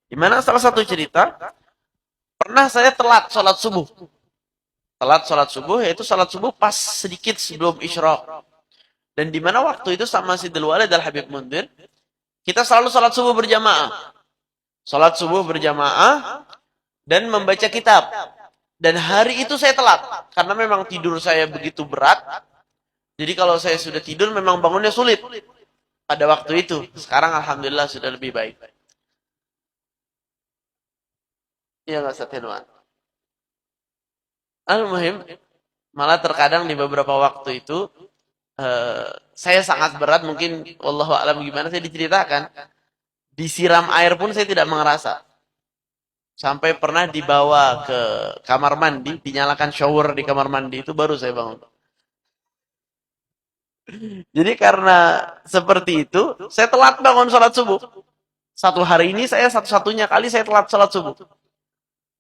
Di mana salah satu cerita, pernah saya telat sholat subuh. Telat sholat subuh, yaitu sholat subuh pas sedikit sebelum isyraq. Dan di mana waktu itu sama Sidil Walid dan Habib Mundir, kita selalu sholat subuh berjamaah. Sholat subuh berjamaah dan membaca kitab. Dan hari itu saya telat. Karena memang tidur saya begitu berat. Jadi kalau saya sudah tidur memang bangunnya sulit. Pada waktu itu. Sekarang Alhamdulillah sudah lebih baik. Iya nggak Ustaz Ridwan? Al-Muhim, malah terkadang di beberapa waktu itu, saya sangat berat, mungkin wallahu a'lam gimana saya diceritakan. Disiram air pun saya tidak merasa. Sampai pernah dibawa ke kamar mandi, dinyalakan shower di kamar mandi, itu baru saya bangun. Jadi karena seperti itu, saya telat bangun sholat subuh. Satu hari ini saya satu-satunya kali saya telat sholat subuh.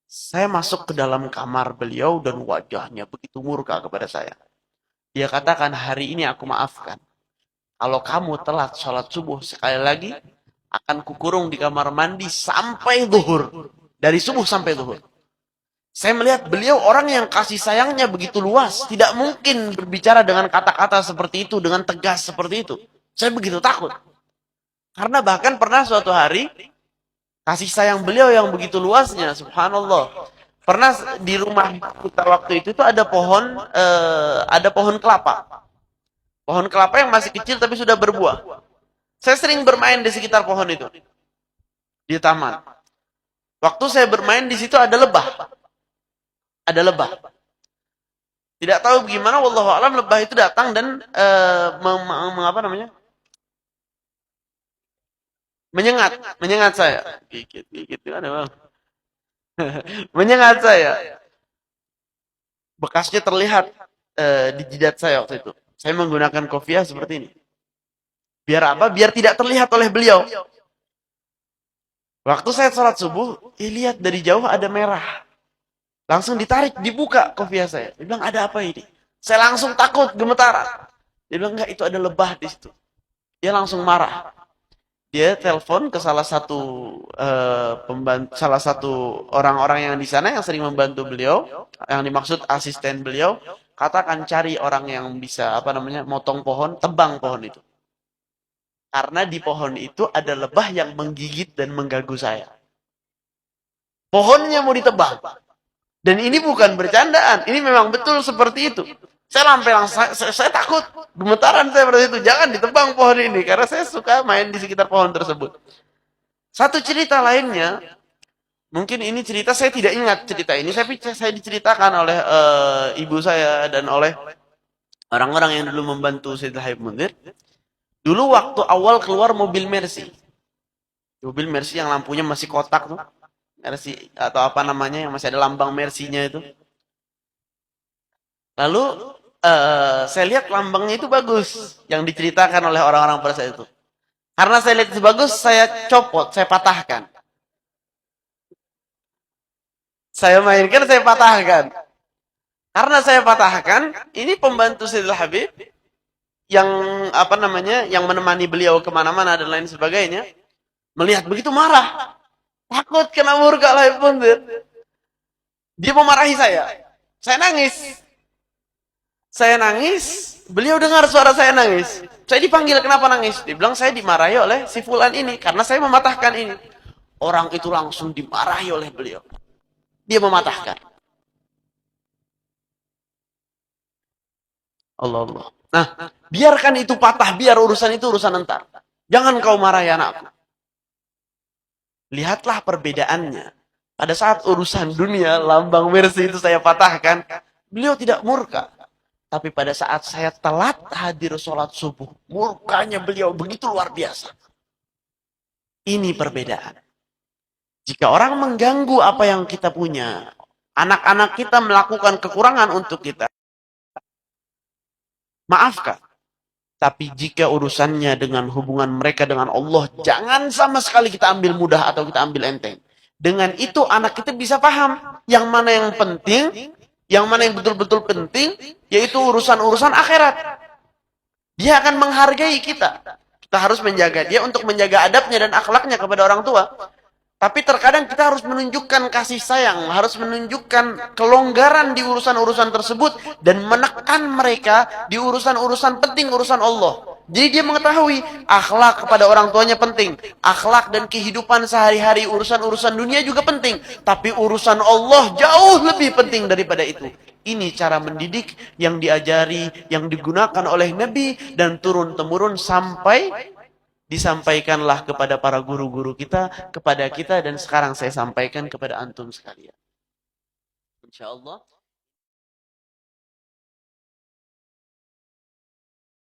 Saya masuk ke dalam kamar beliau dan wajahnya begitu murka kepada saya. Dia katakan, hari ini aku maafkan. Kalau kamu telat sholat subuh sekali lagi, akan kukurung di kamar mandi sampai zuhur. Dari subuh sampai zuhur. Saya melihat beliau orang yang kasih sayangnya begitu luas. Tidak mungkin berbicara dengan kata-kata seperti itu, dengan tegas seperti itu. Saya begitu takut. Karena bahkan pernah suatu hari, kasih sayang beliau yang begitu luasnya, subhanallah. Pernah di rumah kita waktu itu tuh ada pohon kelapa. Pohon kelapa yang masih kecil tapi sudah berbuah. Saya sering bermain di sekitar pohon itu. Di taman. Waktu saya bermain di situ ada lebah. Ada lebah. Tidak tahu bagaimana, wallahu alam, lebah itu datang dan apa namanya? Menyengat saya. Gigit gimana, Bang? Menyengat saya. Bekasnya terlihat di jidat saya waktu itu. Saya menggunakan kopiah seperti ini. Biar apa? Biar tidak terlihat oleh beliau. Waktu saya sholat subuh, lihat dari jauh ada merah. Langsung ditarik, dibuka kopiah saya. Dia bilang, ada apa ini? Saya langsung takut, gemetaran. Dia bilang, enggak, itu ada lebah di situ. Dia langsung marah. Dia telepon ke salah satu orang-orang yang di sana yang sering membantu beliau, yang dimaksud asisten beliau, katakan cari orang yang bisa motong pohon, tebang pohon itu. Karena di pohon itu ada lebah yang menggigit dan mengganggu saya. Pohonnya mau ditebang. Dan ini bukan bercandaan, ini memang betul seperti itu. Saya takut, gemetaran saya pada itu. Jangan ditebang pohon ini, karena saya suka main di sekitar pohon tersebut. Satu cerita lainnya, mungkin ini cerita saya tidak ingat cerita ini, tapi saya diceritakan oleh ibu saya dan oleh orang-orang yang dulu membantu Sayyid Habib Mundir. Dulu waktu awal keluar mobil Mercy. Mobil Mercy yang lampunya masih kotak tuh. Mercy atau apa namanya yang masih ada lambang Mercy-nya itu. Lalu saya lihat lambangnya itu bagus yang diceritakan oleh orang-orang pada saat itu. Karena saya lihat itu bagus, saya copot, saya patahkan. Saya mainkan, saya patahkan. Karena saya patahkan, ini pembantu Sayyidul Habib yang yang menemani beliau kemana-mana dan lain sebagainya, melihat begitu marah, takut kena murka Habib Mundir. Dia memarahi saya. Saya nangis. Saya nangis, beliau dengar suara saya nangis. Saya dipanggil, kenapa nangis? Dia bilang, saya dimarahi oleh si fulan ini, karena saya mematahkan ini. Orang itu langsung dimarahi oleh beliau. Dia mematahkan. Allah. Nah, biarkan itu patah, biar urusan itu urusan entar. Jangan kau marahi anakku. Lihatlah perbedaannya. Pada saat urusan dunia, lambang Mercy itu saya patahkan, beliau tidak murka. Tapi pada saat saya telat hadir sholat subuh, murkanya beliau begitu luar biasa. Ini perbedaan. Jika orang mengganggu apa yang kita punya, anak-anak kita melakukan kekurangan untuk kita, maafkan. Tapi jika urusannya dengan hubungan mereka dengan Allah, jangan sama sekali kita ambil mudah atau kita ambil enteng. Dengan itu anak kita bisa paham yang mana yang penting, yang mana yang betul-betul penting, yaitu urusan-urusan akhirat. Dia akan menghargai kita. Kita harus menjaga dia untuk menjaga adabnya dan akhlaknya kepada orang tua. Tapi terkadang kita harus menunjukkan kasih sayang, harus menunjukkan kelonggaran di urusan-urusan tersebut dan menekan mereka di urusan-urusan penting, urusan Allah. Jadi dia mengetahui akhlak kepada orang tuanya penting, akhlak dan kehidupan sehari-hari, urusan-urusan dunia juga penting, tapi urusan Allah jauh lebih penting daripada itu. Ini cara mendidik yang diajari, yang digunakan oleh Nabi dan turun-temurun sampai disampaikanlah kepada para guru-guru kita, kepada kita, dan sekarang saya sampaikan kepada antum sekalian. Insyaallah.